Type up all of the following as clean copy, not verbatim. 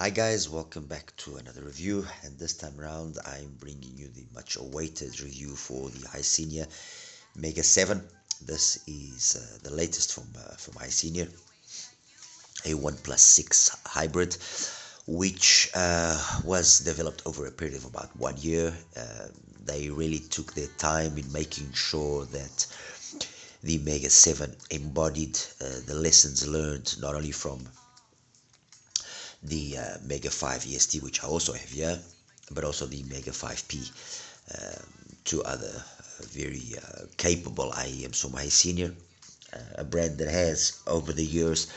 Hi guys, welcome back to another review, and this time around I'm bringing you the much awaited review for the Hisenior MEGA7. This is the latest from Hisenior, a OnePlus 6 hybrid, which was developed over a period of about 1 year. They really took their time in making sure that the MEGA7 embodied the lessons learned not only from the Mega 5 EST, which I also have here, but also the Mega 5P, two other very capable IEMs from Hisenior, a brand that has over the years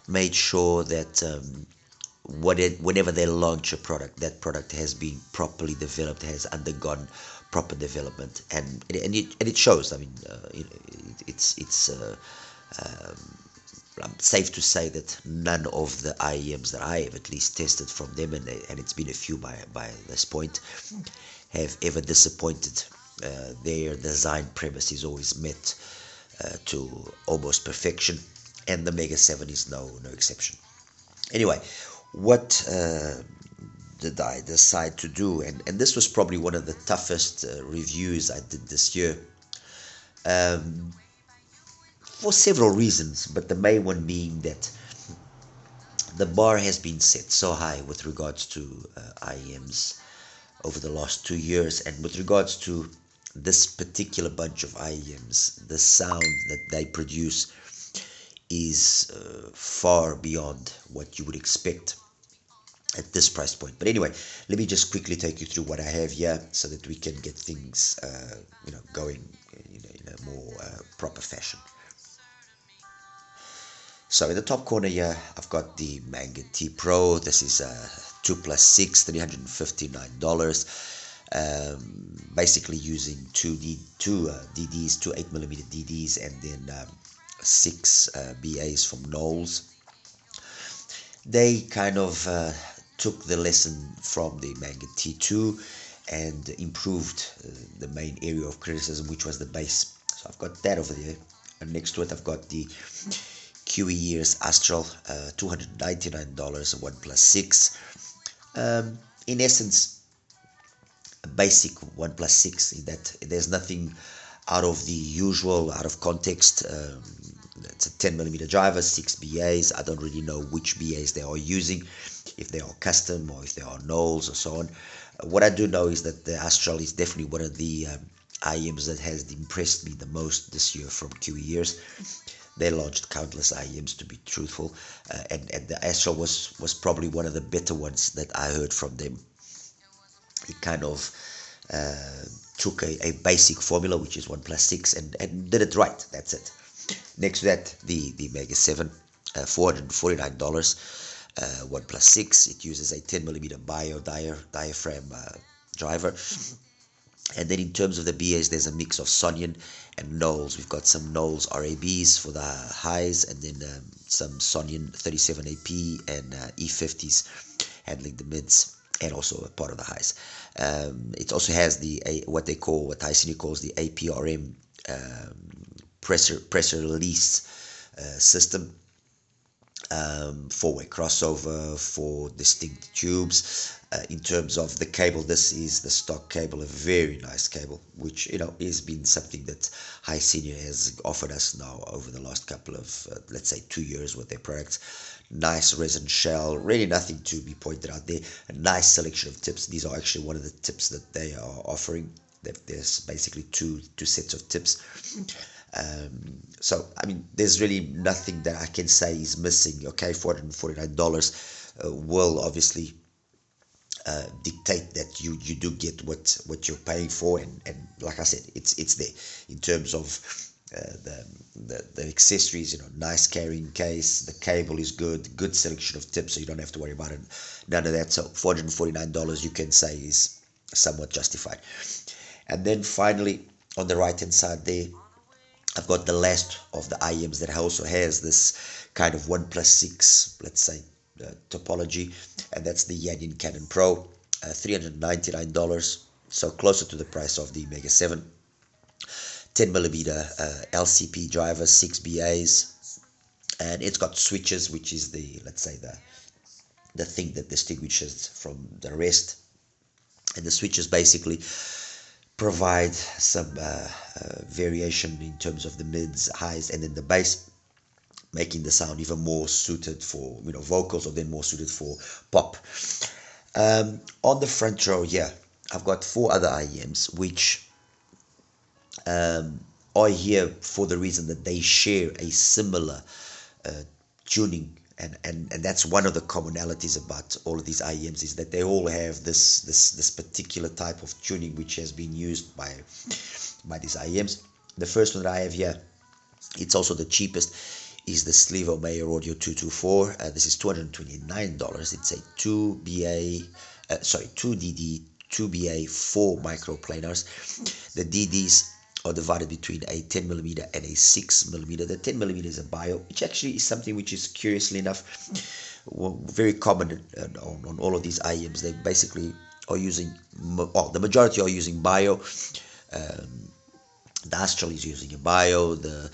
made sure that whenever they launch a product, that product has been properly developed, has undergone proper development, and it shows. I mean, it's safe to say that none of the IEMs that I have at least tested from them, and it's been a few by this point, have ever disappointed. Their design premise is always met to almost perfection, and the Mega 7 is no exception. Anyway, what did I decide to do? And this was probably one of the toughest reviews I did this year. For several reasons, but the main one being that the bar has been set so high with regards to IEMs over the last 2 years, and with regards to this particular bunch of IEMs, the sound that they produce is far beyond what you would expect at this price point. But anyway, let me just quickly take you through what I have here so that we can get things going in a more proper fashion. So in the top corner here, I've got the Manga T Pro. This is 2 plus 6, $359. Basically using two DDs, two 8mm DDs, and then 6 BAs from Knowles. They kind of took the lesson from the Manga T2 and improved the main area of criticism, which was the bass. So I've got that over there, and next to it I've got the QE's Astral, $299, OnePlus 6. In essence, a basic OnePlus 6 in that there's nothing out of the usual, out of context. It's a 10mm driver, 6 BAs. I don't really know which BAs they are using, if they are custom or if they are Knowles or so on. What I do know is that the Astral is definitely one of the IEMs that has impressed me the most this year from QE's. They launched countless IEMs, to be truthful, and the Astral was probably one of the better ones that I heard from them. It kind of took a basic formula, which is OnePlus 6, and did it right. That's it. Next to that, the Mega 7, $449, OnePlus 6. It uses a 10mm diaphragm driver. And then in terms of the BAs, there's a mix of Sonian and Knowles. We've got some Knowles RABs for the highs, and then some Sonian 37AP and E50s handling the mids, and also a part of the highs. It also has what Hisenior calls the APRM pressure release system. 4-way crossover, 4 distinct tubes. In terms of the cable, this is the stock cable, a very nice cable, which has been something that Hisenior has offered us now over the last couple of let's say 2 years with their products. Nice resin shell, really nothing to be pointed out there. A nice selection of tips. These are actually one of the tips that they are offering. That there's basically two sets of tips. So I mean, there's really nothing that I can say is missing. Okay, $449 will obviously dictate that you do get what you're paying for, and like I said, it's there in terms of the accessories. Nice carrying case, the cable is good selection of tips, so you don't have to worry about it, none of that. So $449 you can say is somewhat justified. And then finally, on the right hand side there, I've got the last of the IEMs that also has this kind of OnePlus 6, let's say, topology, and that's the Astral and Canon Pro, $399, so closer to the price of the Mega 7. 10mm LCP driver, 6 BAs, and it's got switches, which is the, let's say, the thing that distinguishes from the rest. And the switches basically provide some variation in terms of the mids, highs, and then the bass, making the sound even more suited for, you know, vocals, or then more suited for pop. On the front row here, I've got 4 other IEMs, which are here for the reason that they share a similar tuning, and that's one of the commonalities about all of these IEMs, is that they all have this particular type of tuning which has been used by these IEMs. The first one that I have here, it's also the cheapest, is the Slevo Mayer Audio 224. This is $229. It's a 2DD 2BA 4 microplanars. The DDs are divided between a 10mm and a 6mm. The 10mm is a bio, which actually is something which is, curiously enough, very common on all of these IEMs. They basically are using, well, the majority are using bio. The Astral is using a bio. The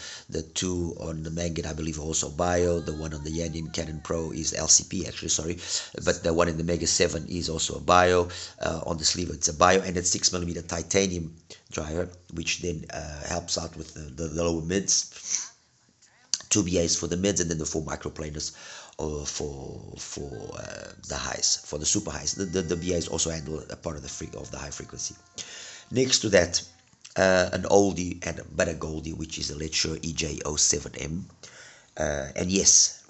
2 on the Manga, I believe, also bio. The one on the Astral and Canon Pro is LCP, actually, sorry. But the one in the MEGA7 is also a bio. On the Slevo, it's a bio, and it's 6mm titanium driver, which then helps out with the lower mids. 2 BAs for the mids, and then the 4 microplanars for the highs, for the super highs. The BAs also handle a part of the high frequency. Next to that, an oldie but a goldie, which is a Lecture EJ07M. And yes,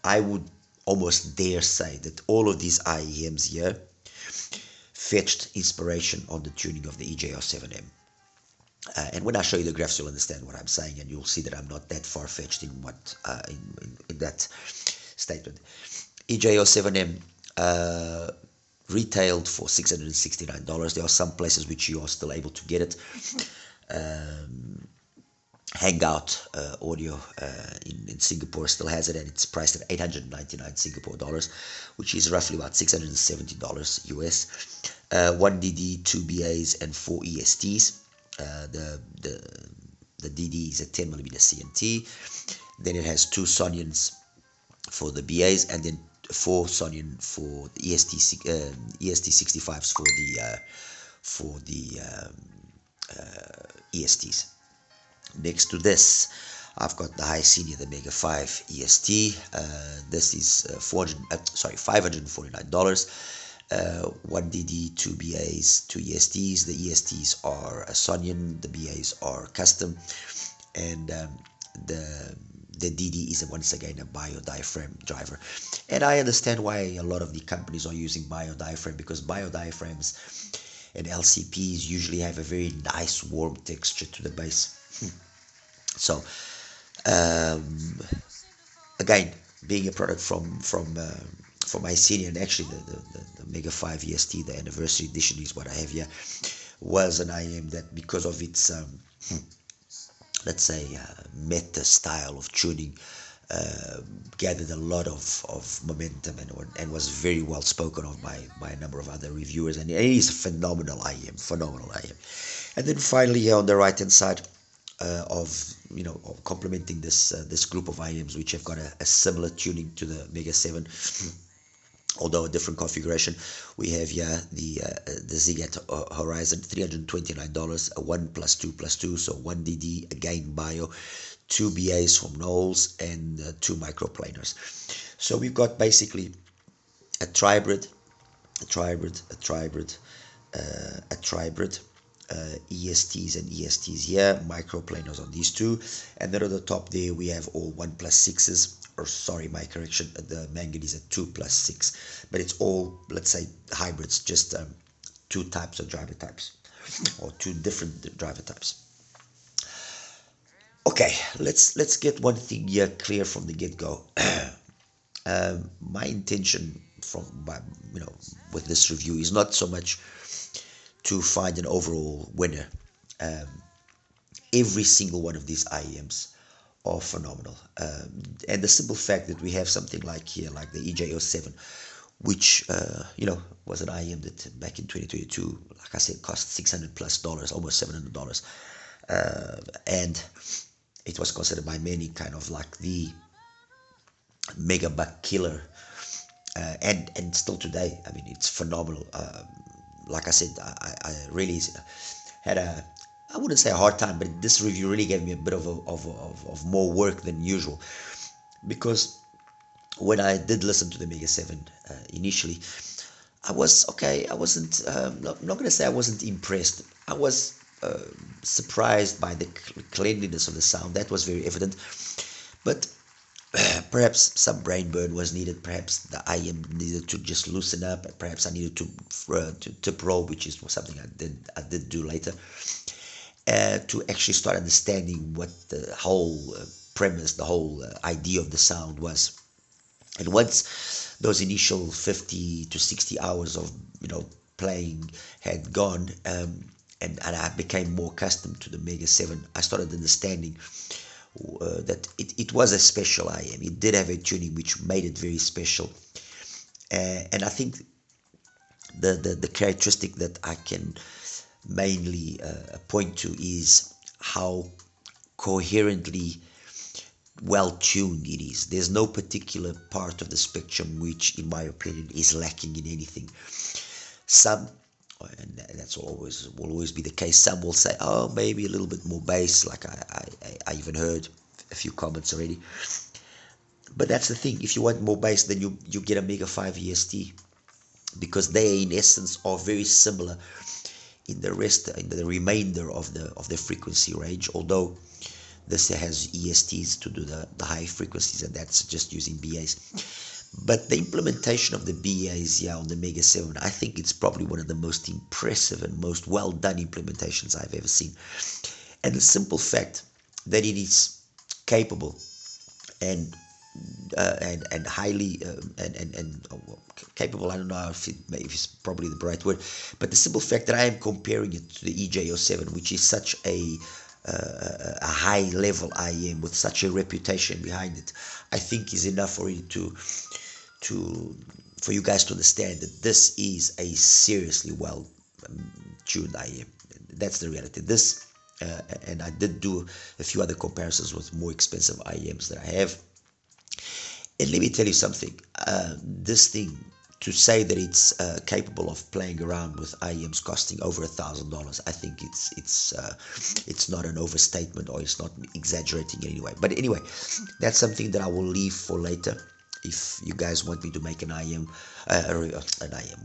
I would almost dare say that all of these IEMs here fetched inspiration on the tuning of the EJ07M. And when I show you the graphs, you'll understand what I'm saying, and you'll see that I'm not that far-fetched in what in that statement. EJ07M retailed for $669. There are some places which you are still able to get it. Hangout Audio in Singapore still has it, and it's priced at 899 Singapore dollars, which is roughly about $670 US. 1DD, 2 BAs, and 4 ESTs. The DD is a 10mm CNT. Then it has 2 Sonyans for the BAs, and then 4 Sonyan for the EST65s for the ESTs. Next to this, I've got the Hisenior, the MEGA5 EST. This is $549. 1DD, 2 BAs, 2 ESTs. The ESTs are a Sonyan, the BAs are custom, and the DD is once again a bio diaphragm driver. And I understand why a lot of the companies are using bio diaphragm, because bio diaphragms and LCPs usually have a very nice warm texture to the bass. So again, being a product from Hisenior, and actually the MEGA5 EST, the anniversary edition is what I have here, was an IEM that, because of its let's say meta style of tuning, gathered a lot of momentum, and was very well spoken of by a number of other reviewers, and it is a phenomenal IEM. And then finally, here on the right hand side, of complementing this group of IEMs, which have got a similar tuning to the MEGA7, although a different configuration, we have here the Zigat Horizon, $329, a 1+2+2, so 1DD, again bio, 2 BAs from Knowles, and 2 microplanars. So we've got basically a tribrid, ESTs and ESTs here, microplanars on these 2, and then at the top there we have all 1+6s, or sorry, my correction, the manganese at 2+6, but it's all, let's say, hybrids, just 2 types of driver types, or 2 different driver types. Okay, let's get one thing here clear from the get-go. My intention with this review is not so much to find an overall winner. Every single one of these IEMs are phenomenal, and the simple fact that we have something like here, like the EJ07, which was an IEM that back in 2022, like I said, cost $600+, almost $700, and it was considered by many kind of like the megabuck killer and still today, I mean, it's phenomenal. Like I said, I really had I wouldn't say a hard time, but this review really gave me a bit of more work than usual, because when I did listen to the Mega 7 initially, I was okay. I wasn't not going to say I wasn't impressed. I was surprised by the cleanliness of the sound. That was very evident. But perhaps some brain burn was needed. Perhaps the IEM needed to just loosen up. Perhaps I needed to probe, which is something I did do later, to actually start understanding what the whole premise, the whole idea of the sound was. And once those initial 50 to 60 hours of playing had gone, and I became more accustomed to the Mega 7, I started understanding that it was a special IEM. It did have a tuning which made it very special, and I think the characteristic that I can mainly point to is how coherently well tuned it is. There's no particular part of the spectrum which, in my opinion, is lacking in anything. Some, and that's will always be the case, some will say, oh, maybe a little bit more bass, like I even heard a few comments already. But that's the thing, if you want more bass, then you get a Mega 5 EST, because they in essence are very similar in the remainder of the frequency range, although this has ESTs to do the high frequencies, and that's just using BAs. But the implementation of the BAs on the Mega 7, I think it's probably one of the most impressive and most well done implementations I've ever seen. And the simple fact that it is capable and highly capable, I don't know if it's probably the right word, but the simple fact that I am comparing it to the EJ07, which is such a high level IEM with such a reputation behind it, I think is enough for you for you guys to understand that this is a seriously well tuned IEM. That's the reality. This and I did do a few other comparisons with more expensive IEMs that I have. And let me tell you something, this thing, to say that it's capable of playing around with IEMs costing over $1,000, I think it's not an overstatement, or it's not exaggerating in any way. But anyway, that's something that I will leave for later. If you guys want me to make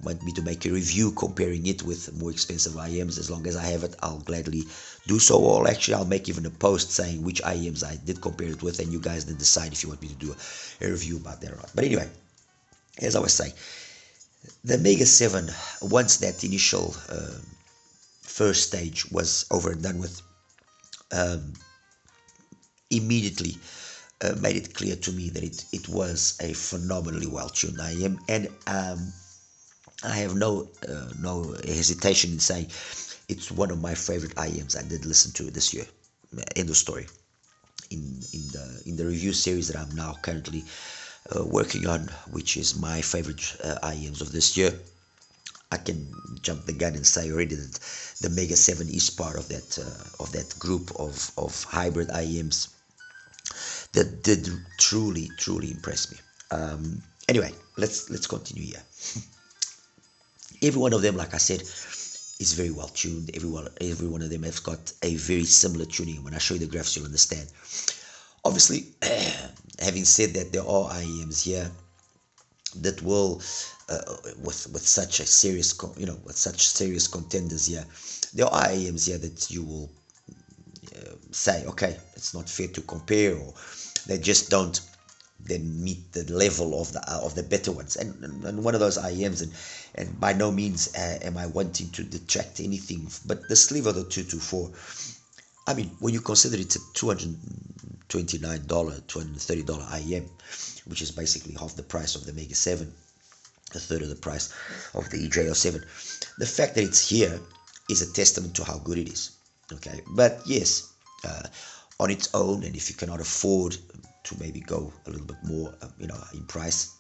want me to make a review comparing it with more expensive IEMs, as long as I have it, I'll gladly do so. Or actually, I'll make even a post saying which IEMs I did compare it with, and you guys then decide if you want me to do a review about that or not. But anyway, as I was saying, the Mega 7, once that initial first stage was over and done with, immediately made it clear to me that it was a phenomenally well-tuned IEM, and I have no hesitation in saying it's one of my favorite IEMs I did listen to this year. End of story. In the review series that I'm now currently working on, which is my favorite IEMs of this year, I can jump the gun and say already that the Mega 7 is part of that group of hybrid IEMs that did truly impress me. Anyway, let's continue here. Every one of them, like I said, is very well tuned. Every one of them has got a very similar tuning. When I show you the graphs, you'll understand. Obviously, having said that, there are IEMs here that will, with such a serious, with such serious contenders here, there are IEMs here that you will say, okay, it's not fair to compare, or they just don't then meet the level of the better ones. And one of those IEMs, and by no means am I wanting to detract anything, but the Sliver, the 224, I mean, when you consider it's a $229, $230 IEM, which is basically half the price of the Mega 7, a third of the price of the EJ07, the fact that it's here is a testament to how good it is. Okay, but yes, on its own, and if you cannot afford to maybe go a little bit more, in price,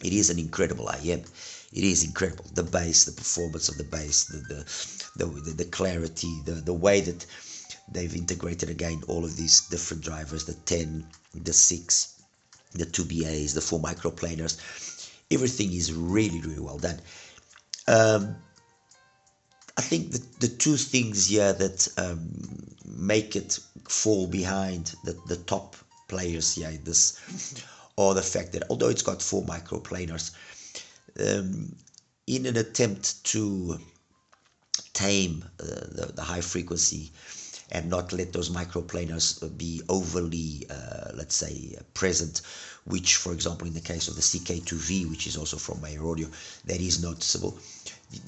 it is an incredible IEM. It is incredible. The bass, the performance of the bass, the clarity, the way that they've integrated again all of these different drivers, the 10, the 6, the 2 BAs, the 4 microplaners. everything is really, really well done. I think the two things here that make it fall behind the top players here in this are the fact that although it's got 4 microplanars, in an attempt to tame the high frequency and not let those microplanars be overly, let's say, present, which, for example, in the case of the CK2V, which is also from Meyer Audio, that is noticeable.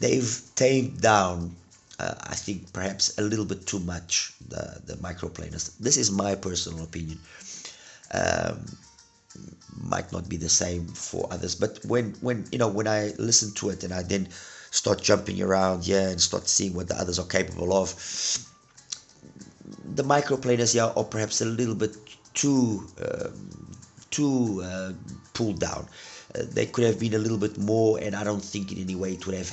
They've tamed down, I think, perhaps a little bit too much the microplanars. This is my personal opinion. Might not be the same for others, but when I listen to it and I then start jumping around here and start seeing what the others are capable of, the microplanars here are perhaps a little bit too pulled down. They could have been a little bit more, and I don't think in any way it would have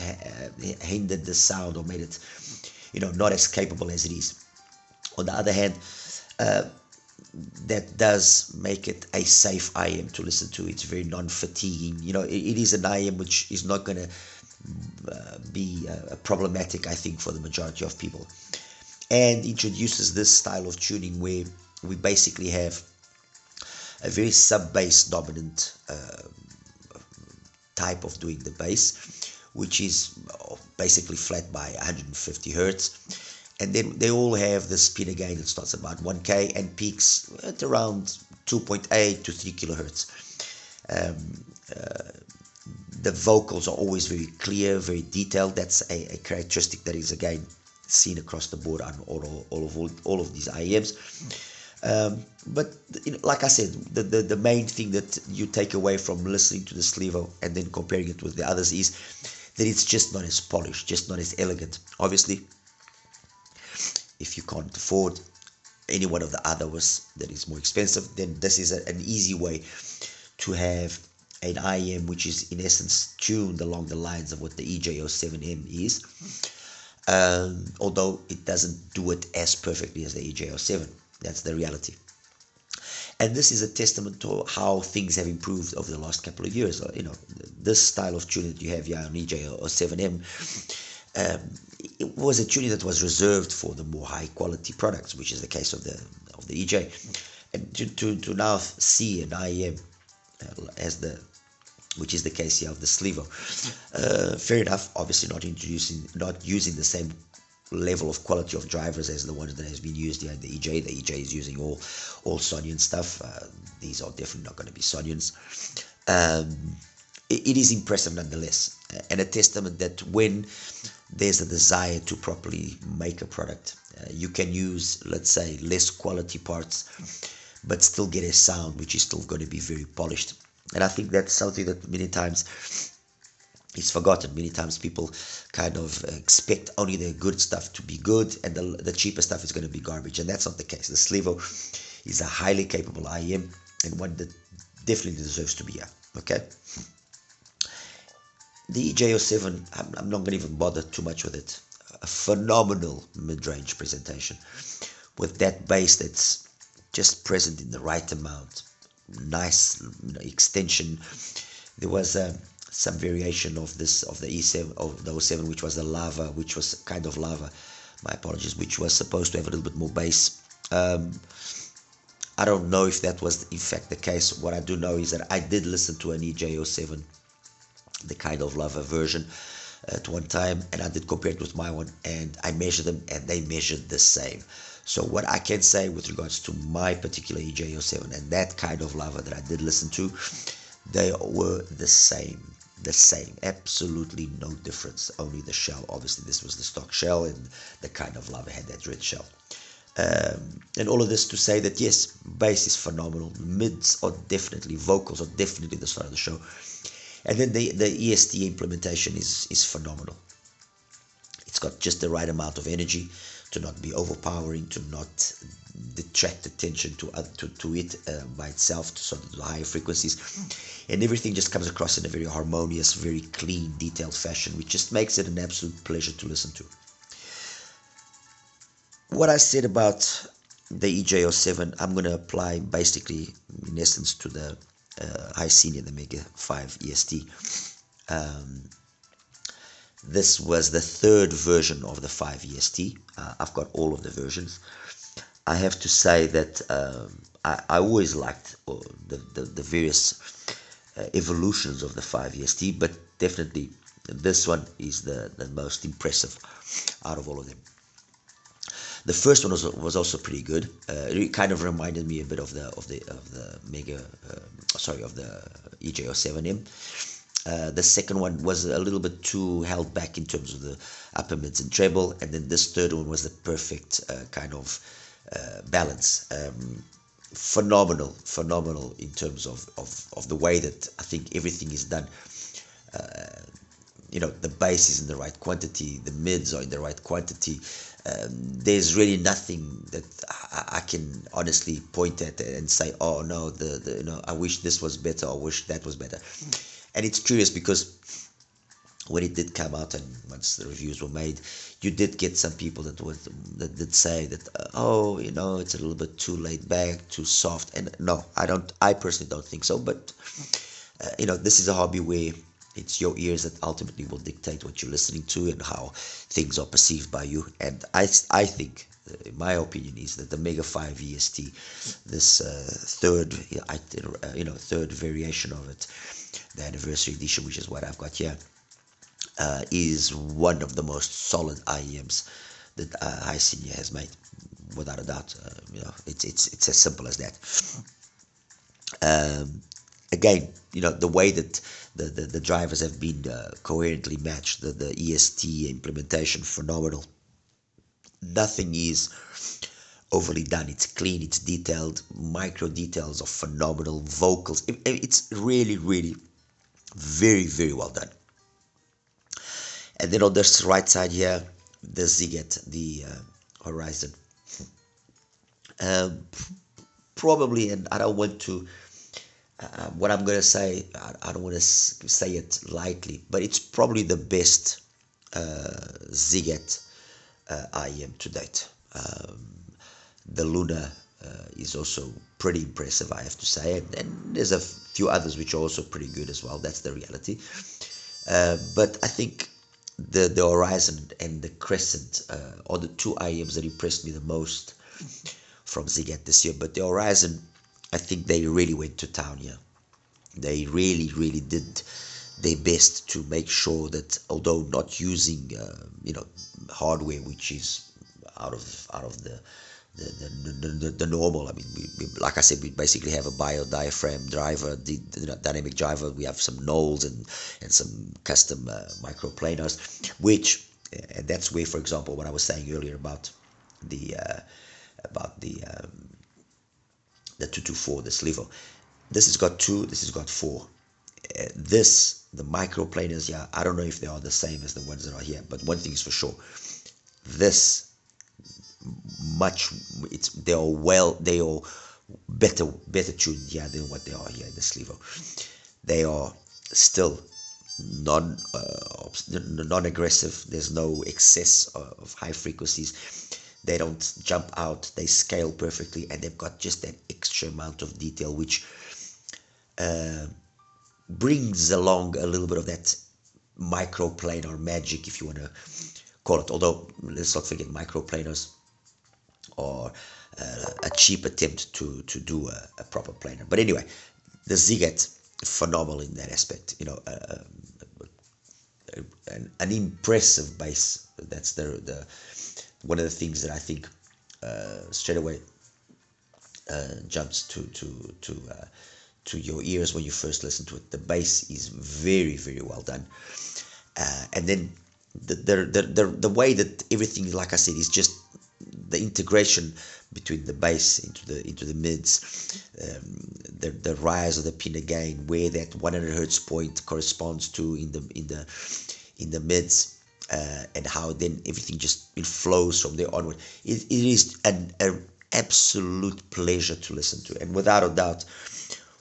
hindered the sound or made it, not as capable as it is. On the other hand, that does make it a safe IEM to listen to. It's very non-fatiguing. It is an IEM which is not going to be problematic, I think, for the majority of people, and introduces this style of tuning where we basically have a very sub-bass dominant type of doing the bass, which is basically flat by 150 hertz. And then they all have the spinner gain that starts about 1K and peaks at around 2.8 to 3 kilohertz. The vocals are always very clear, very detailed. That's a characteristic that is again seen across the board on all of these IEMs. But like I said, the main thing that you take away from listening to the Slevo and then comparing it with the others is that it's just not as polished, just not as elegant. Obviously, if you can't afford any one of the others that is more expensive, then this is an easy way to have an IEM which is in essence tuned along the lines of what the EJ07M is, although it doesn't do it as perfectly as the EJ07. That's the reality. And this is a testament to how things have improved over the last couple of years. This style of tuning that you have here on EJ07M, it was a tuning that was reserved for the more high quality products, which is the case of the EJ. And to now see an IEM which is the case here of the Slevo, fair enough. Obviously, not using the same level of quality of drivers as the ones that has been used here in the EJ. The EJ is using all Sonian stuff. These are definitely not going to be Sonians. It is impressive nonetheless, and a testament that when there's a desire to properly make a product, you can use, let's say, less quality parts, but still get a sound which is still going to be very polished. And I think that's something that many times is forgotten. Many times people kind of expect only the good stuff to be good and the cheaper stuff is going to be garbage, and that's not the case. The Slevo is a highly capable IEM and one that definitely deserves to be here. Okay. The EJ07, I'm not going to even bother too much with it. A phenomenal mid-range presentation with that bass that's just present in the right amount. Nice extension. There was some variation of the E7 of the 07, which was the lava, which was kind of lava. My apologies, which was supposed to have a little bit more bass. I don't know if that was in fact the case. What I do know is that I did listen to an EJ07, the kind of lava version, at one time, and I did compare it with my one, and I measured them, and they measured the same. So what I can say with regards to my particular EJ07 and that kind of lava that I did listen to, they were the same, absolutely no difference, only the shell. Obviously this was the stock shell, and the kind of lava had that red shell. And all of this to say that yes, bass is phenomenal, mids are definitely, vocals are definitely the star of the show, and then the EST implementation is phenomenal. It's got just the right amount of energy to not be overpowering, to not detract attention to it by itself, to sort of the higher frequencies, and everything just comes across in a very harmonious, very clean, detailed fashion, which just makes it an absolute pleasure to listen to. What I said about the EJ07, I'm going to apply basically in essence to the Hisenior, the Mega 5 EST. This was the third version of the 5 EST. I've got all of the versions. I have to say that I always liked the various evolutions of the 5 EST, but definitely this one is the most impressive out of all of them. The first one was also pretty good. It kind of reminded me a bit of the Mega, of the EJ07M. The second one was a little bit too held back in terms of the upper mids and treble, and then this third one was the perfect kind of balance. Phenomenal in terms of the way that I think everything is done. The bass is in the right quantity, the mids are in the right quantity. There's really nothing that I can honestly point at and say, oh no, I wish this was better, or wish that was better. And it's curious because when it did come out and once the reviews were made, you did get some people that did say that it's a little bit too laid back, too soft. And no, I personally don't think so. But this is a hobby where it's your ears that ultimately will dictate what you're listening to and how things are perceived by you. And I think, in my opinion, is that the Mega 5 EST, this third variation of it, the anniversary edition, which is what I've got here, is one of the most solid IEMs that Hisenior has made, without a doubt. It's as simple as that. Again, the way that the drivers have been coherently matched, the EST implementation, phenomenal. Nothing is overly done. It's clean, it's detailed. Micro details are phenomenal. Vocals, it's really, really very, very well done. And then on this right side here, the Ziget, the Horizon. Probably, and I don't want to, what I'm going to say, I don't want to say it lightly, but it's probably the best Ziget IEM to date. The Luna is also pretty impressive, I have to say, and there's a few others which are also pretty good as well. That's the reality. But I think the Horizon and the Crescent are the two IEMs that impressed me the most from Ziget this year. But the Horizon, I think they really went to town here. They really, really did their best to make sure that, although not using hardware which is out of the normal. I mean, we like I said, we basically have a bio diaphragm driver, the dynamic driver. We have some nulls and some custom microplanars, which and that's where, for example, what I was saying earlier about the 224, the Slivo. This has got 2, this has got 4. The microplanars, yeah, I don't know if they are the same as the ones that are here, but one thing is for sure, they are better tuned here than what they are here in the Slivo. They are still non-aggressive. There's no excess of high frequencies. They don't jump out. They scale perfectly, and they've got just that extra amount of detail, which brings along a little bit of that microplanar magic, if you want to call it. Although let's not forget, microplanars are a cheap attempt to do a proper planar. But anyway, the Ziget, phenomenal in that aspect. An impressive bass. That's the one of the things that I think straight away jumps to your ears when you first listen to it. The bass is very, very well done, and then the way that everything, like I said, is just the integration between the bass into the mids, the rise of the pin again, where that 100 hertz point corresponds to in the mids, and how then everything just flows from there onward. It is an absolute pleasure to listen to, and without a doubt,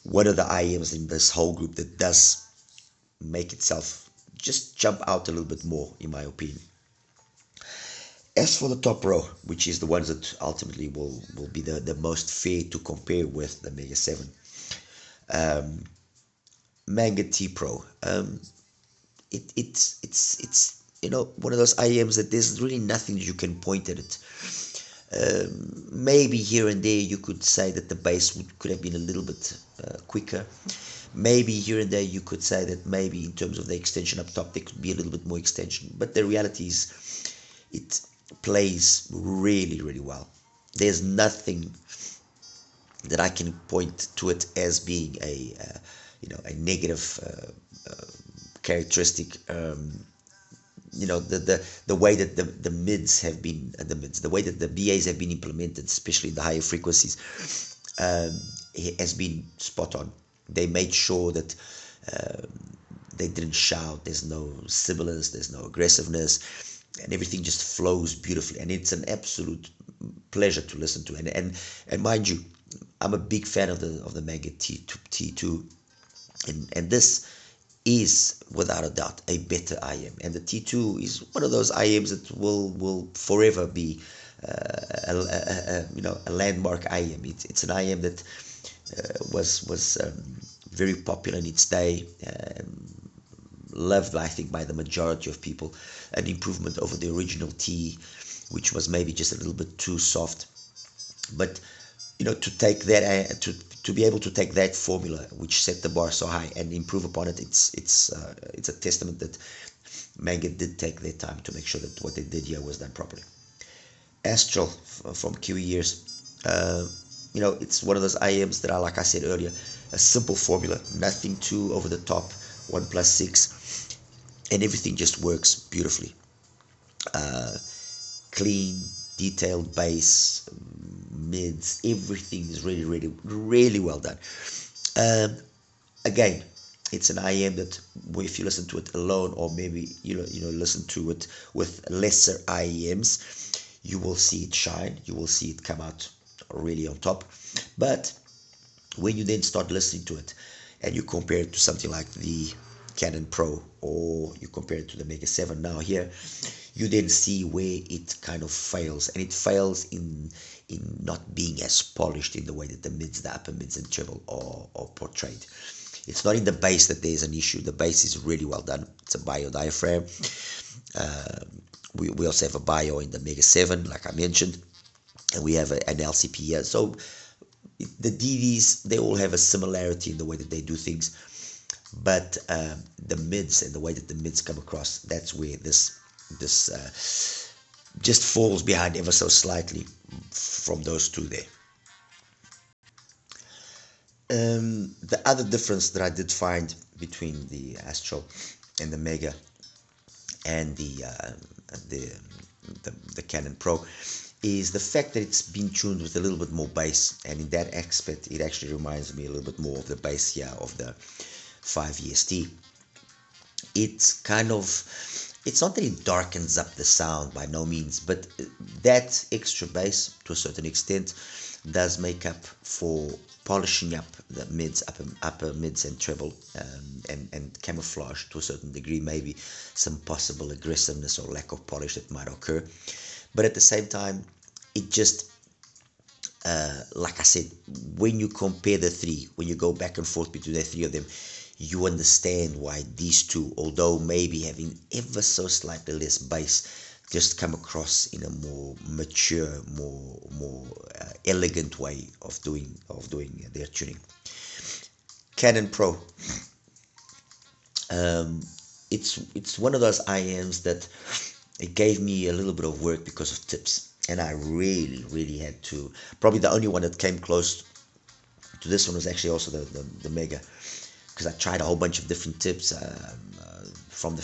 one of the IEMs in this whole group that does make itself just jump out a little bit more, in my opinion. As for the top row, which is the ones that ultimately will be the most fair to compare with the MEGA7, Um, Manga T Pro. It's one of those IEMs that there's really nothing you can point at it. Maybe here and there you could say that the bass could have been a little bit quicker. Maybe here and there you could say that maybe in terms of the extension up top there could be a little bit more extension. But the reality is it plays really, really well. There's nothing that I can point to it as being a negative characteristic. The way that the mids have been the way that the BAs have been implemented, especially the higher frequencies, has been spot on. They made sure that they didn't shout. There's no sibilance. There's no aggressiveness, and everything just flows beautifully. And it's an absolute pleasure to listen to. And mind you, I'm a big fan of the Mega T2, and this is without a doubt a better IEM, and the T2 is one of those IEMs that will forever be a landmark IEM. It's an IEM that was very popular in its day, loved I think by the majority of people, an improvement over the original T, which was maybe just a little bit too soft. But to take that to be able to take that formula which set the bar so high and improve upon it, it's a testament that Manga did take their time to make sure that what they did here was done properly. Astral from QE years, it's one of those IEMs that are, like I said earlier, a simple formula, nothing too over the top, 1+6, and everything just works beautifully. Clean, detailed bass, mids, everything is really, really, really well done. Again, it's an IEM that if you listen to it alone, or maybe listen to it with lesser IEMs, you will see it shine, you will see it come out really on top. But when you then start listening to it and you compare it to something like the Canon Pro, or you compare it to the MEGA7 now here, you then see where it kind of fails, and it fails in not being as polished in the way that the upper mids and treble are portrayed. It's not in the bass that there's an issue. The bass is really well done. It's a bio diaphragm. We also have a bio in the MEGA7, like I mentioned, and we have an LCP here. So the DDs, they all have a similarity in the way that they do things, but the mids and the way that the mids come across, that's where this just falls behind ever so slightly from those two there. The other difference that I did find between the Astral and the Mega and the Canon Pro is the fact that it's been tuned with a little bit more bass, and in that aspect it actually reminds me a little bit more of the bass here of the 5EST. It's not that it darkens up the sound, by no means, but that extra bass to a certain extent does make up for polishing up the mids, upper mids and treble, and camouflage to a certain degree, maybe some possible aggressiveness or lack of polish that might occur. But at the same time, it just, like I said, when you compare the three, when you go back and forth between the three of them, you understand why these two, although maybe having ever so slightly less bass, just come across in a more mature, more elegant way of doing their tuning. Canon Pro, it's one of those IEMs that it gave me a little bit of work because of tips, and I really had to. Probably the only one that came close to this one was actually also the Mega, because I tried a whole bunch of different tips, from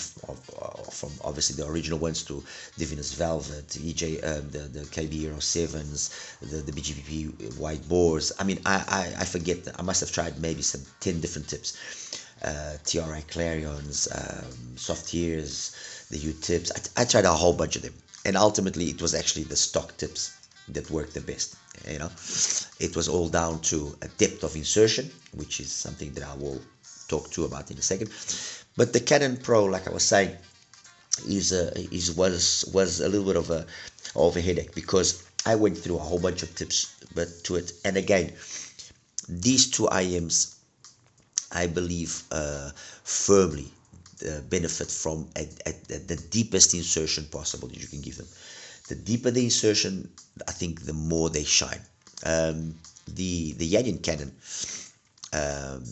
obviously the original ones to Divinus Velvet, the KB07s, the BGPP white bores. I mean, I forget. I must have tried maybe some 10 different tips. TRI Clarions, Soft Ears, the U tips. I tried a whole bunch of them, and ultimately it was actually the stock tips that worked the best. It was all down to a depth of insertion, which is something that I will talk to about in a second. But the Canon Pro, like I was saying, was a little bit of a headache, because I went through a whole bunch of tips to it, and again, these two IEMs I believe firmly benefit from the deepest insertion possible that you can give them. The deeper the insertion, I think the more they shine. The Astral Canon, um,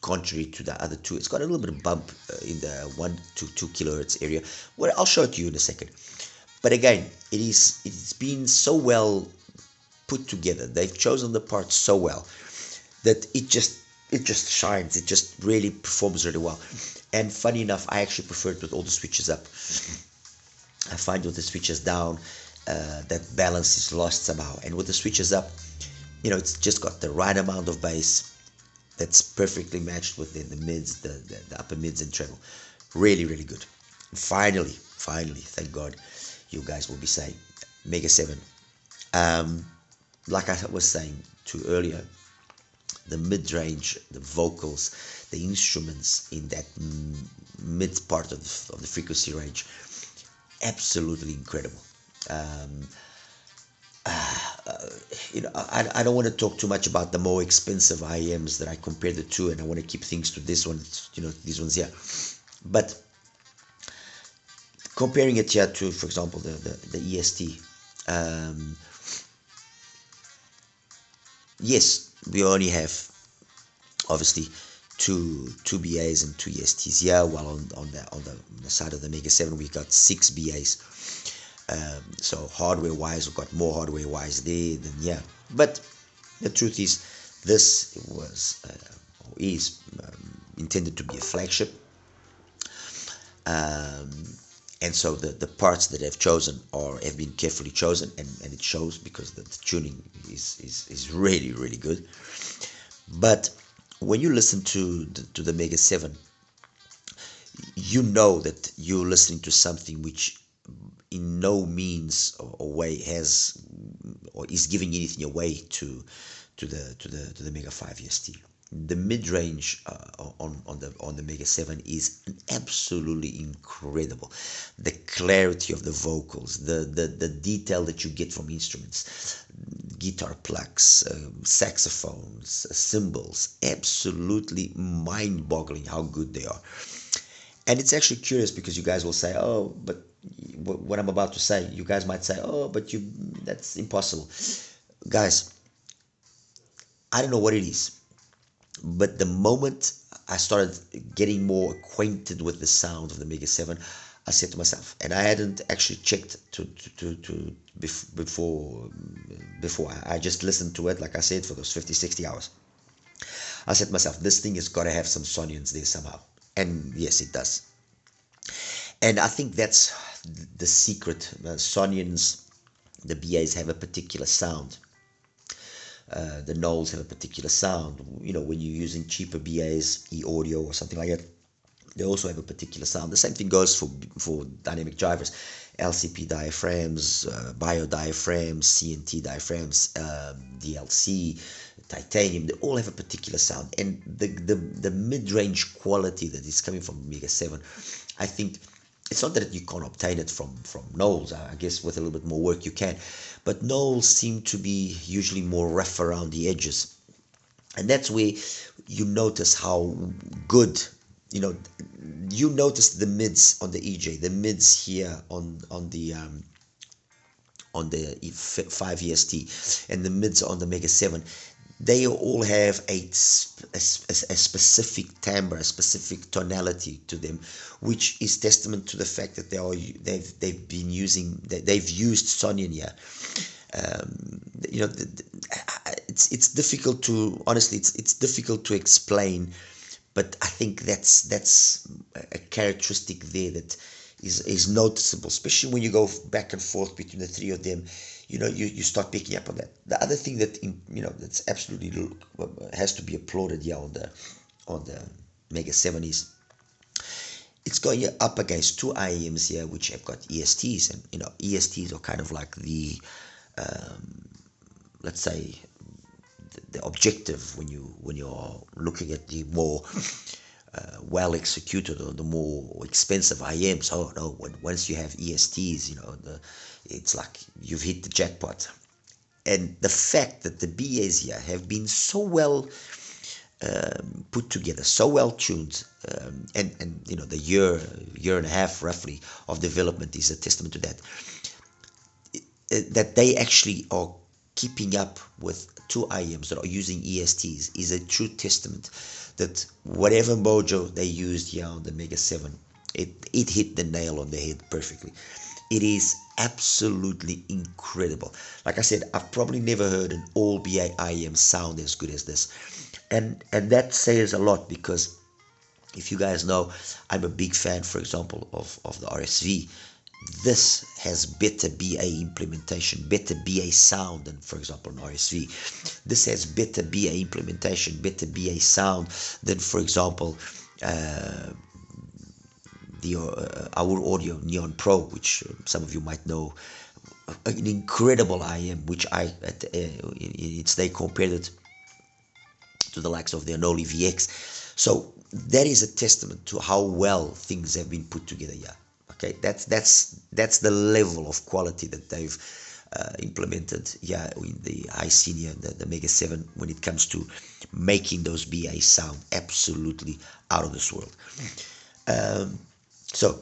contrary to the other two, it's got a little bit of bump in the 1 to 2 kilohertz area. Well, I'll show it to you in a second. But again, it's been so well put together. They've chosen the parts so well that it just shines. It just really performs really well. And funny enough, I actually prefer it with all the switches up. I find with the switches down, that balance is lost somehow. And with the switches up, it's just got the right amount of bass that's perfectly matched within the mids, the upper mids and treble. Really, really good. Finally, thank God, you guys will be saying MEGA7. Like I was saying to earlier, the mid-range, the vocals, the instruments in that mid part of the frequency range, absolutely incredible. I don't want to talk too much about the more expensive IEMs that I compare the two, and I want to keep things to this one, these ones here. But comparing it here to, for example, the EST, yes, we only have obviously two BAs and two ESTs here, while on the side of the MEGA7 we got 6 BAs. So hardware wise, we've got more hardware wise there than here. But the truth is, this was or is intended to be a flagship. And so the parts that I've chosen have been carefully chosen, and it shows, because the tuning is really, really good. But when you listen to the MEGA7, you know that you're listening to something which in no means or way has or is giving anything away to the Mega 5 EST. The mid-range on the MEGA7 is absolutely incredible. The clarity of the vocals, the detail that you get from instruments, guitar plucks, saxophones, cymbals, absolutely mind-boggling how good they are. And it's actually curious, because you guys will say, oh, but what I'm about to say, you guys might say, oh, but that's impossible. Guys, I don't know what it is, but the moment I started getting more acquainted with the sound of the MEGA7, I said to myself, and I hadn't actually checked before I just listened to it, like I said, for those 50-60 hours. I said to myself, this thing has got to have some Sonians there somehow. And yes, it does. And I think that's the secret. Sonians, the BAs have a particular sound. The Knowles have a particular sound. When you're using cheaper BAs, E-Audio or something like that, they also have a particular sound. The same thing goes for dynamic drivers, LCP diaphragms, bio diaphragms, CNT diaphragms, DLC, titanium. They all have a particular sound, and the mid-range quality that is coming from MEGA7, I think it's not that you can't obtain it from Knowles. I guess with a little bit more work you can, but Knowles seem to be usually more rough around the edges, and that's where you notice how good. You notice the mids on the EJ, the mids here on the 5 EST, and the mids on the MEGA7. They all have a specific timbre, a specific tonality to them, which is testament to the fact that they've used Sonian here. It's difficult to, honestly, it's difficult to explain. But I think that's a characteristic there that is noticeable, especially when you go back and forth between the three of them. You start picking up on that. The other thing that that's absolutely has to be applauded here on the MEGA7 is it's going up against two IEMs here which have got ESTs, and ESTs are kind of like the let's say the objective when you're looking at the more well executed or the more expensive IEMs. Oh no, once you have ESTs, it's like you've hit the jackpot. And the fact that the BAs here have been so well put together, so well tuned, and you know, the year and a half roughly of development is a testament to that. That they actually are keeping up with two IEMs that are using ESTs is a true testament that whatever mojo they used here on the MEGA7, it hit the nail on the head perfectly. It is absolutely incredible. Like I said, I've probably never heard an all BA IEM sound as good as this, and that says a lot, because if you guys know, I'm a big fan, for example, of the RSV. This has better BA implementation, better BA sound than, for example, an RSV. This has better BA implementation, better BA sound than, for example, the our audio Neon Pro, which some of you might know, an incredible IM, which I it's they compared it to the likes of the Anoli VX. So that is a testament to how well things have been put together here. Okay, that's the level of quality that they've implemented here in the Hisenior, the MEGA7, when it comes to making those BA sound absolutely out of this world. So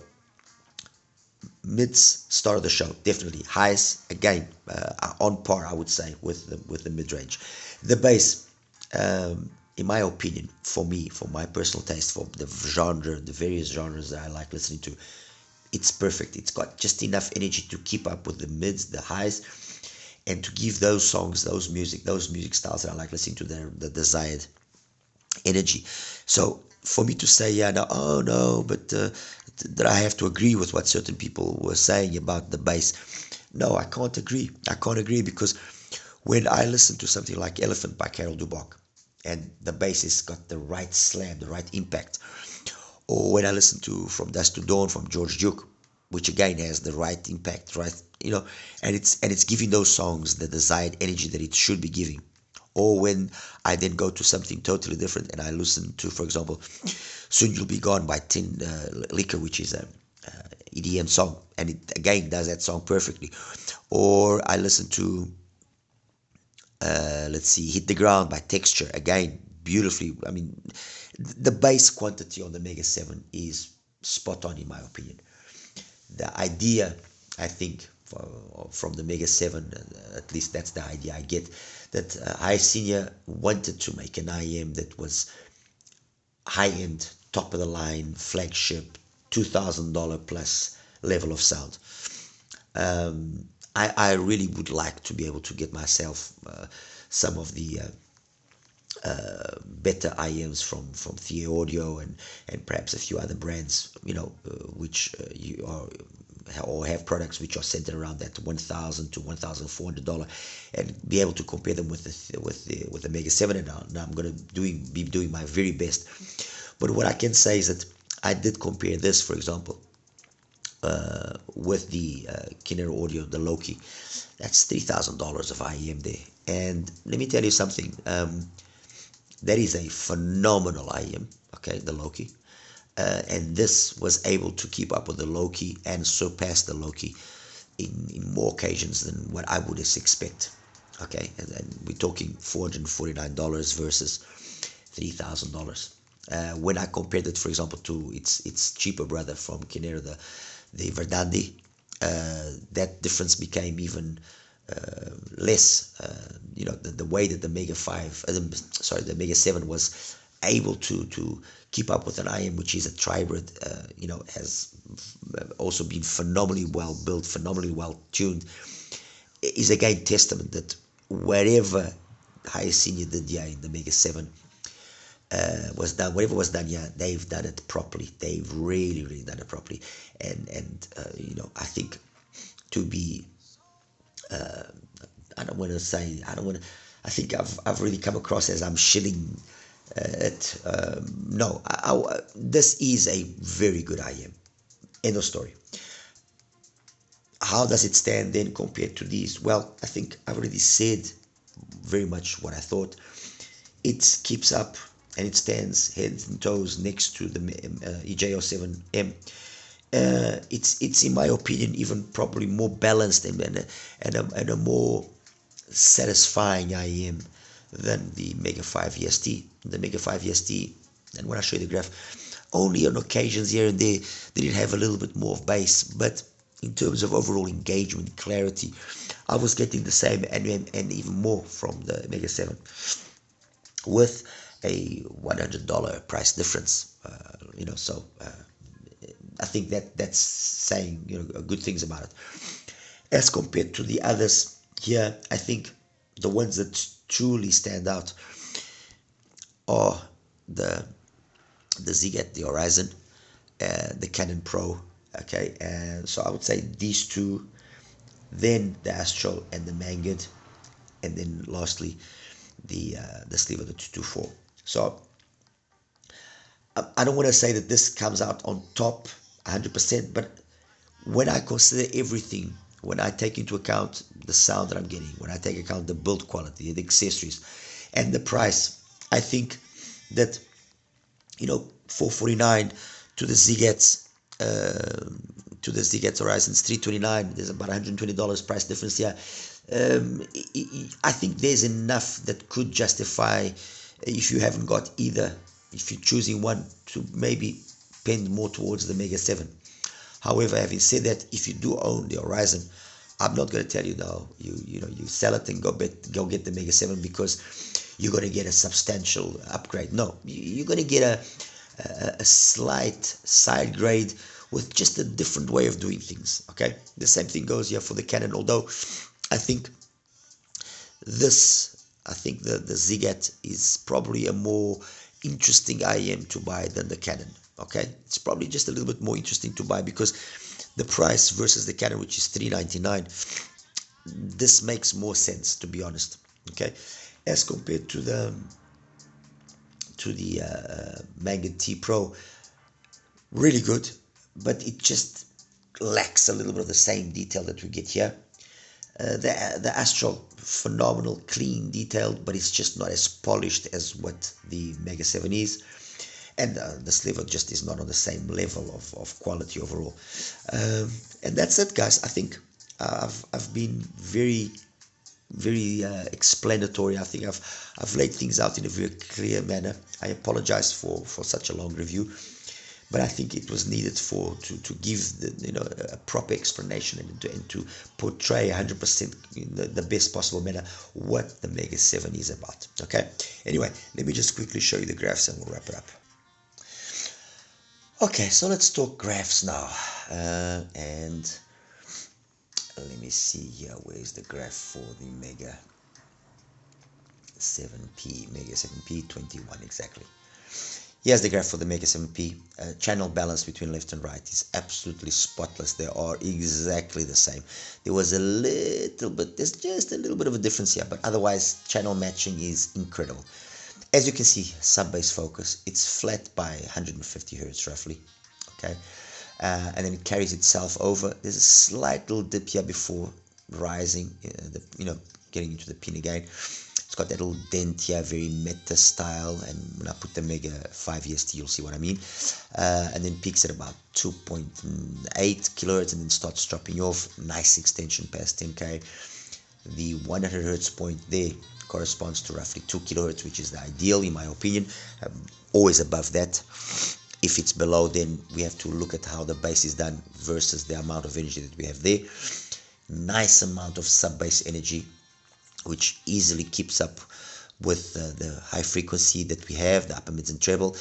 mids, start of the show, definitely. Highs, again, on par, I would say, with the mid-range. The bass, in my opinion, for me, for my personal taste, for the genre, the various genres that I like listening to, it's perfect. It's got just enough energy to keep up with the mids, the highs, and to give those songs, those music styles that I like listening to, the desired energy. So for me to say, yeah, no, oh no, but that I have to agree with what certain people were saying about the bass. No, I can't agree. I can't agree, because when I listen to something like Elephant by Carol Dubach, and the bass has got the right slam, the right impact, or when I listen to From Dusk to Dawn from George Duke, which again has the right impact, right, you know, and it's giving those songs the desired energy that it should be giving. Or when I then go to something totally different and I listen to, for example, Soon You'll Be Gone by Tin Liquor, which is a EDM song, and it again does that song perfectly. Or I listen to let's see, Hit the Ground by Texture, again beautifully. I mean, the bass quantity on the MEGA7 is spot on, in my opinion. The idea, I think, from the MEGA7, at least that's the idea I get, that Hisenior wanted to make an IEM that was high-end, top-of-the-line, flagship, $2,000 plus level of sound. I really would like to be able to get myself some of the better IEMs from Theo Audio and perhaps a few other brands, you know, which you are or have products which are centered around that $1,000 to $1,400, and be able to compare them with the MEGA7. And now I'm going to be doing my very best. But what I can say is that I did compare this, for example, with the Kinero Audio, the Loki. That's $3,000 of IEM there. And let me tell you something. That is a phenomenal IEM, okay, the Loki. And this was able to keep up with the Loki and surpass the Loki in more occasions than what I would expect. Okay, and we're talking $449 versus $3,000. When I compared it, for example, to its cheaper brother from Kinero, the Verdandi, that difference became even less. You know, the way that the the MEGA7 was able to keep up with an IEM, which is a tribrid, you know, has also been phenomenally well built, phenomenally well tuned, is again testament that whatever Hisenior did here in the MEGA7 was done, whatever was done here, they've done it properly. They've really done it properly, and you know, I think to be I don't want to say, I think I've really come across as I'm shilling it. No, this is a very good IEM. End of story. How does it stand then compared to these? Well, I think I've already said very much what I thought. It keeps up and it stands heads and toes next to the EJ07M. It's in my opinion even probably more balanced and a more satisfying IEM than the Mega 5 EST. The Mega 5 EST, and when I show you the graph, only on occasions here and there did it have a little bit more of bass, but in terms of overall engagement, clarity, I was getting the same and even more from the Mega 7 with a $100 price difference. So I think that's saying good things about it. As compared to the others here, I think the ones that truly stand out are the Ziget, the Horizon, the Canon Pro. Okay, and so I would say these two, then the Astral and the Manga, and then lastly the Sliver, the 224. So I don't want to say that this comes out on top 100%, but when I consider everything, when I take into account the sound that I'm getting, when I take account the build quality, the accessories, and the price, I think that $449 to the Zigets, Horizons 329, there's about $120 price difference here. I think there's enough that could justify, if you haven't got either, if you're choosing one, to maybe pend more towards the Mega 7. However, having said that, if you do own the Horizon, I'm not going to tell you no, you sell it and go get the Mega 7 because you're going to get a substantial upgrade. No, you're going to get a slight side grade with just a different way of doing things. Okay, the same thing goes here for the Canon, although I think the Ziget is probably a more interesting IEM to buy than the Canon. Okay, it's probably just a little bit more interesting to buy because the price versus the Canon, which is $399, this makes more sense, to be honest. Okay, as compared to the Manga T Pro, really good, but it just lacks a little bit of the same detail that we get here. The Astral, phenomenal, clean, detailed, but it's just not as polished as what the Mega 7 is. And the Sliver just is not on the same level of quality overall. And that's it, guys. I think I've been very explanatory. I think I've laid things out in a very clear manner. I apologize for such a long review, but I think it was needed to give a proper explanation and to portray 100% in the best possible manner what the Mega 7 is about. Okay. Anyway, let me just quickly show you the graphs and we'll wrap it up. Okay, so let's talk graphs now, and let me see here. Where's the graph for the Mega 7P? Mega 7P 21 exactly. Here's the graph for the Mega 7P. Channel balance between left and right is absolutely spotless. They are exactly the same. There's just a little bit of a difference here, but otherwise channel matching is incredible. As you can see, sub-bass focus, it's flat by 150 hertz roughly, okay, and then it carries itself over. There's a slight little dip here before rising, getting into the pin again. It's got that little dent here, very meta style, and when I put the Mega 5 EST, you'll see what I mean, and then peaks at about 2.8 kilohertz and then starts dropping off. Nice extension past 10K. The 100 hertz point there corresponds to roughly 2 kilohertz, which is the ideal in my opinion. Always above that. If it's below, then we have to look at how the bass is done versus the amount of energy that we have there. Nice amount of sub-bass energy, which easily keeps up with the high frequency that we have, the upper mids and treble.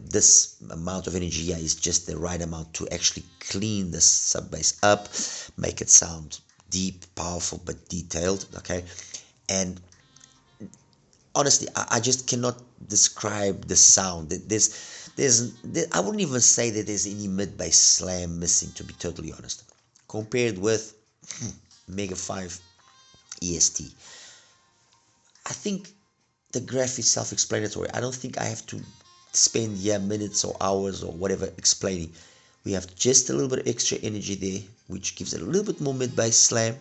This amount of energy here is just the right amount to actually clean the sub-bass up, make it sound deep, powerful, but detailed. Okay, and honestly, I just cannot describe the sound. I wouldn't even say that there's any mid-bass slam missing, to be totally honest. Compared with Mega 5 EST, I think the graph is self-explanatory. I don't think I have to spend minutes or hours or whatever explaining. We have just a little bit of extra energy there, which gives it a little bit more mid-bass slam,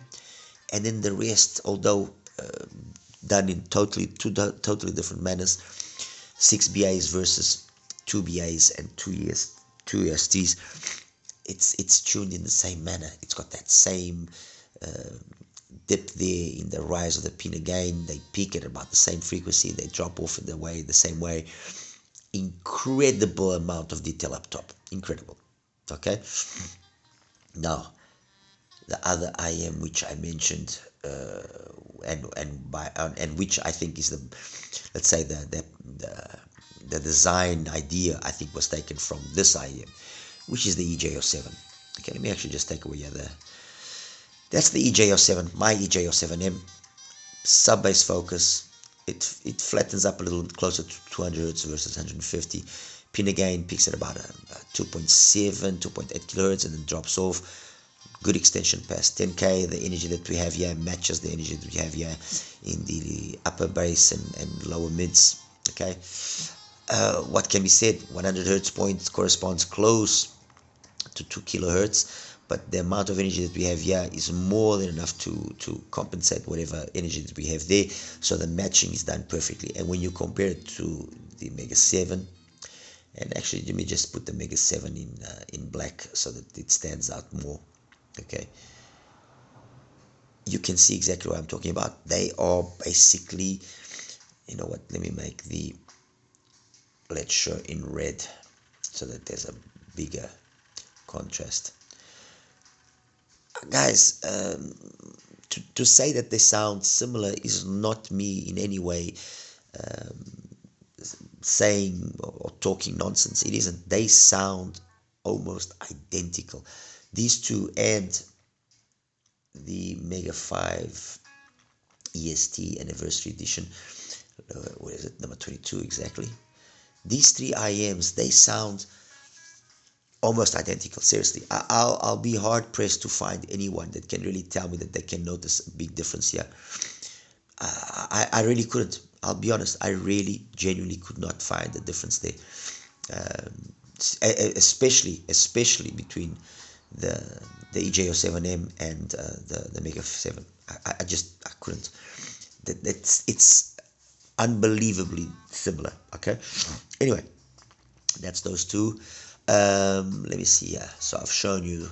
and then the rest, although done in two totally different manners, 6 BAs versus 2 BAs and 2 ESTs, it's tuned in the same manner. It's got that same dip there in the rise of the pin again. They peak at about the same frequency, they drop off in the same way. Incredible amount of detail up top, incredible. Okay, now the other IEM which I mentioned, and which I think is the, let's say the design idea I think was taken from this IEM, which is the EJ07. Okay, let me actually just take away that's the EJ07, my EJ07M, sub-bass focus. It flattens up a little bit closer to 200 Hz versus 150. Pin again peaks at about 2.7, 2.8 kilohertz and then drops off. Good extension past 10K. The energy that we have here matches the energy that we have here in the upper bass and lower mids. Okay, what can be said? 100 Hz point corresponds close to 2 kilohertz, but the amount of energy that we have here is more than enough to compensate whatever energy that we have there. So the matching is done perfectly. And when you compare it to the MEGA7, and actually let me just put the MEGA7 in black so that it stands out more. Okay, you can see exactly what I'm talking about. They are basically, you know what, let me make the, let's show in red so that there's a bigger contrast. Guys, to say that they sound similar is not me in any way saying or talking nonsense. It isn't. They sound almost identical. These two and the Mega 5 EST Anniversary Edition, what is it, number 22 exactly. These three IEMs, they sound almost identical. Seriously, I'll be hard pressed to find anyone that can really tell me that they can notice a big difference here. I really couldn't. I'll be honest. I really genuinely could not find the difference there, especially between the EJ07M and the Mega 7. I couldn't. It's unbelievably similar. Okay. Anyway, that's those two. Let me see. Yeah. So I've shown you.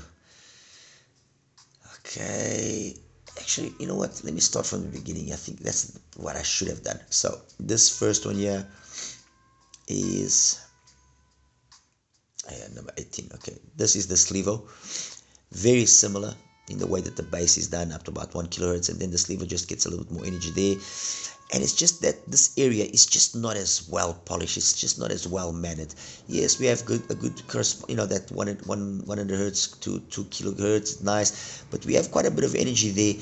Okay. Actually, you know what? Let me start from the beginning. I think that's what I should have done. So this first one here is number 18. Okay, this is the Sleevo. Very similar in the way that the bass is done up to about 1 kilohertz, and then the Sleevo just gets a little bit more energy there. And it's just that this area is just not as well polished. It's just not as well mannered. Yes, we have a good you know, that 100 hertz to 2 kilohertz, nice, but we have quite a bit of energy there.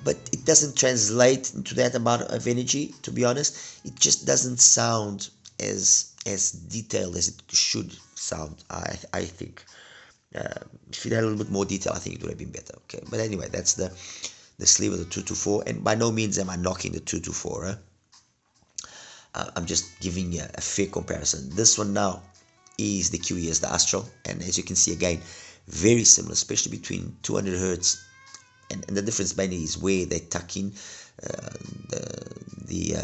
But it doesn't translate into that amount of energy. To be honest, it just doesn't sound as detailed as it should sound. I think if it had a little bit more detail, I think it would have been better. Okay, but anyway, that's the sleeve of the 224, and by no means am I knocking the 224. I'm just giving you a fair comparison. This one now is the QES, the Astral, and as you can see again, very similar, especially between 200 hertz, and the difference mainly is where they tuck in. The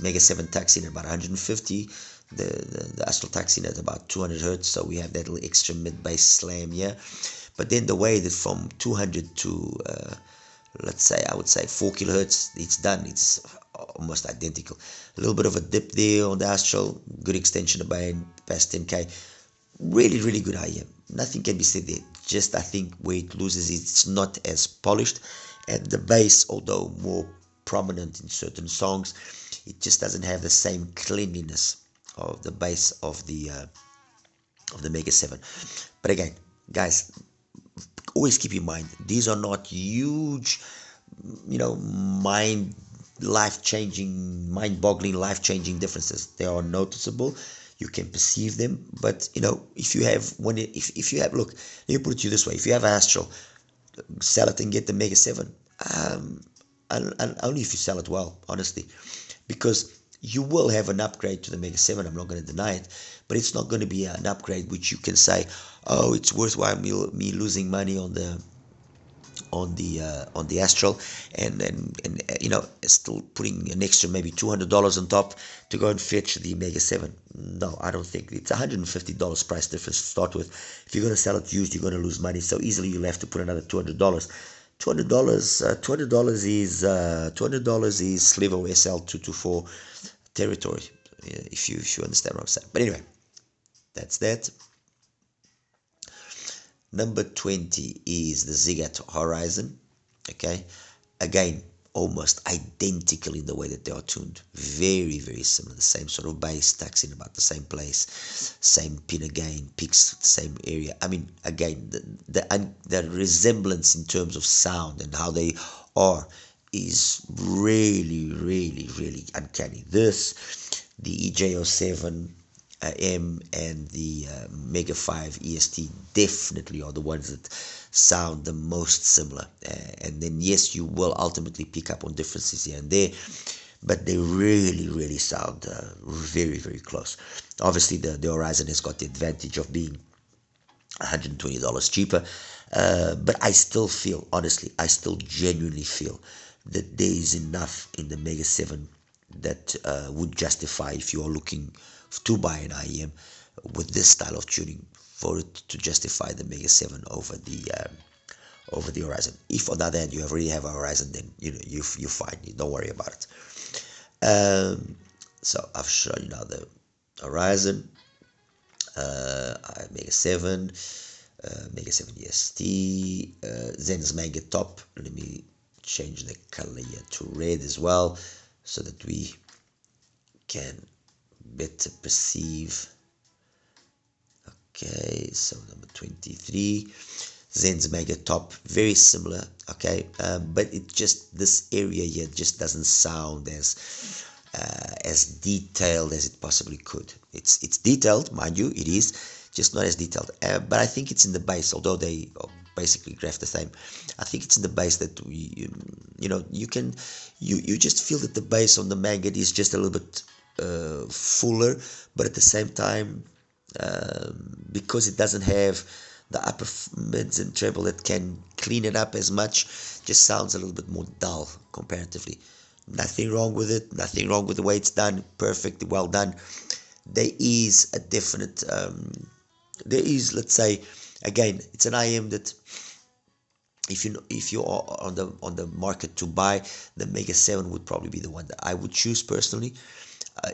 Mega 7 tucks in at about 150. The Astral tucks in at about 200 hertz, so we have that little extra mid bass slam here. But then the way that from 200 to let's say, I would say 4 kilohertz, it's done. It's almost identical. A little bit of a dip there on the Astral, good extension of band past 10K. Really, really good IEM. Nothing can be said there. Just I think where it loses, it's not as polished, and the bass, although more prominent in certain songs, it just doesn't have the same cleanliness of the bass of the Mega 7. But again, guys, always keep in mind, these are not huge, you know, mind-boggling, life-changing differences. They are noticeable. You can perceive them, but you know, if you have look, let me put it to you this way: if you have Astral, sell it and get the Mega 7. And only if you sell it well, honestly, because you will have an upgrade to the Mega 7. I'm not going to deny it, but it's not going to be an upgrade which you can say, oh, it's worthwhile me losing money on on the Astral, and you know, still putting an extra maybe $200 on top to go and fetch the MEGA7. No, I don't think it's $150 price difference to start with. If you're going to sell it used, you're going to lose money. So easily you'll have to put another $200. $200 is Slivo SL224 territory, if you understand what I'm saying. But anyway, that's that. Number 20 is the Zigat Horizon. Okay, again, almost identical in the way that they are tuned. Very, very similar. The same sort of bass, tucks in about the same place, same pin again, picks the same area. I mean, again, the resemblance in terms of sound and how they are is really, really, really uncanny. This, the EJ07M and the Mega 5 EST definitely are the ones that sound the most similar. And then yes, you will ultimately pick up on differences here and there, but they really, really sound very, very close. Obviously, the Horizon has got the advantage of being $120 cheaper, but I still feel, honestly, I still genuinely feel that there is enough in the Mega 7 that would justify, if you are looking to buy an IEM with this style of tuning, for it to justify the Mega 7 over the Horizon. If on the other hand you already have a Horizon, then you know you're fine. You don't worry about it. So I've shown you now the Horizon, Mega 7, Mega 7 EST, XINHS Manga Top. Let me change the color here to red as well, so that we can better perceive. Okay, so number 23, XINHS Mega Top, very similar. Okay, but it just, this area here just doesn't sound as detailed as it possibly could. It's detailed, mind you, it is just not as detailed. But I think it's in the bass, although they basically graph the same. I think it's in the bass that you know, you just feel that the bass on the Manga is just a little bit fuller, but at the same time, because it doesn't have the upper mids and treble that can clean it up as much, just sounds a little bit more dull comparatively. Nothing wrong with it, nothing wrong with the way it's done, perfect, well done. There is a definite there is, let's say, again, it's an IM that if you are on the market to buy, the Mega 7 would probably be the one that I would choose personally.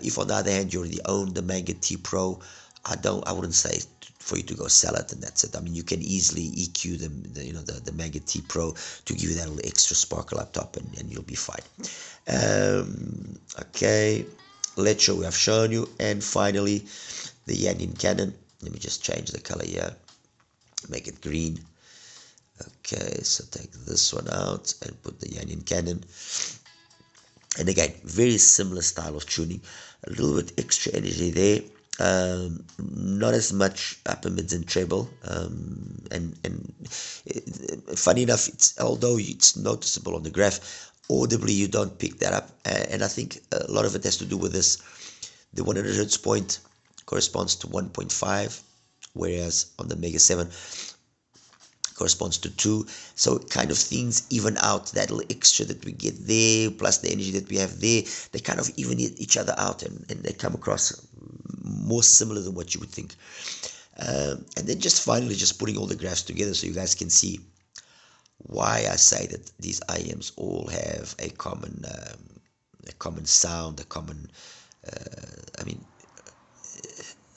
If on the other hand you already own the Manga T Pro, I wouldn't say for you to go sell it and that's it. I mean, you can easily EQ the Manga T Pro to give you that little extra sparkle up top, and you'll be fine. Okay, let's show we have shown you, and finally the Astral Canon. Let me just change the color here, make it green. Okay, so take this one out and put the Astral Canon. And again, very similar style of tuning, a little bit extra energy there, not as much upper mids and treble, and funny enough, although it's noticeable on the graph, audibly you don't pick that up, and I think a lot of it has to do with this. The 100 Hz point corresponds to 1.5, whereas on the Mega 7 corresponds to 2, so kind of things even out. That little extra that we get there plus the energy that we have there, they kind of even each other out, and they come across more similar than what you would think. And then just finally just putting all the graphs together so you guys can see why I say that these IEMs all have a common sound, a common I mean,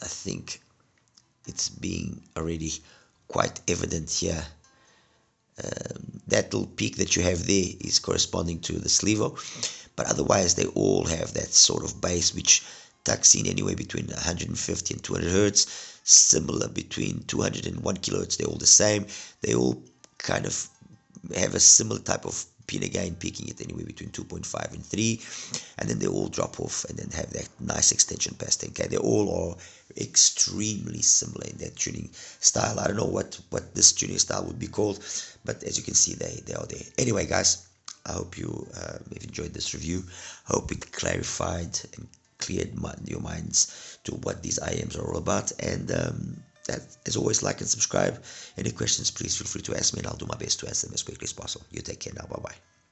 I think it's being already quite evident here. That little peak that you have there is corresponding to the Slivo, but otherwise they all have that sort of bass which tucks in anywhere between 150 and 200 hertz, similar between 200 and 1 kilohertz. They're all the same. They all kind of have a similar type of pin again, peaking it anywhere between 2.5 and 3, and then they all drop off and then have that nice extension past 10K. They all are extremely similar in their tuning style. I don't know what this tuning style would be called, but as you can see, they are there. Anyway, guys, I hope you have enjoyed this review. Hope it clarified and cleared your minds to what these IEMs are all about, and that, as always, like and subscribe. Any questions, please feel free to ask me, and I'll do my best to answer them as quickly as possible. You take care now. Bye bye.